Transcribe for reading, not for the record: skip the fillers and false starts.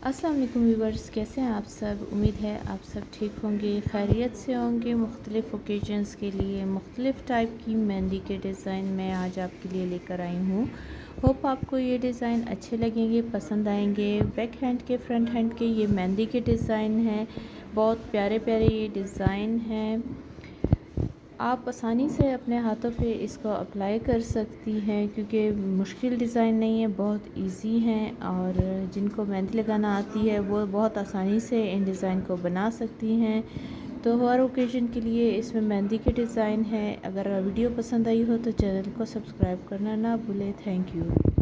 अस्सलाम वालेकुम व्यूवर्स, कैसे हैं आप सब। उम्मीद है आप सब ठीक होंगे, खैरियत से होंगे। मुख्तलिफ़ ओकेजन्स के लिए मुख्तलिफ़ टाइप की मेहंदी के डिज़ाइन मैं आज आपके लिए लेकर आई हूँ। होप आपको ये डिज़ाइन अच्छे लगेंगे, पसंद आएंगे। बैक हैंड के फ्रंट हैंड के ये मेहंदी के डिज़ाइन हैं, बहुत प्यारे प्यारे ये डिज़ाइन हैं। आप आसानी से अपने हाथों पे इसको अप्लाई कर सकती हैं क्योंकि मुश्किल डिज़ाइन नहीं है, बहुत इजी हैं। और जिनको मेहंदी लगाना आती है वो बहुत आसानी से इन डिज़ाइन को बना सकती हैं। तो हर ओकेजन के लिए इसमें मेहंदी के डिज़ाइन है। अगर वीडियो पसंद आई हो तो चैनल को सब्सक्राइब करना ना भूलें। Thank you.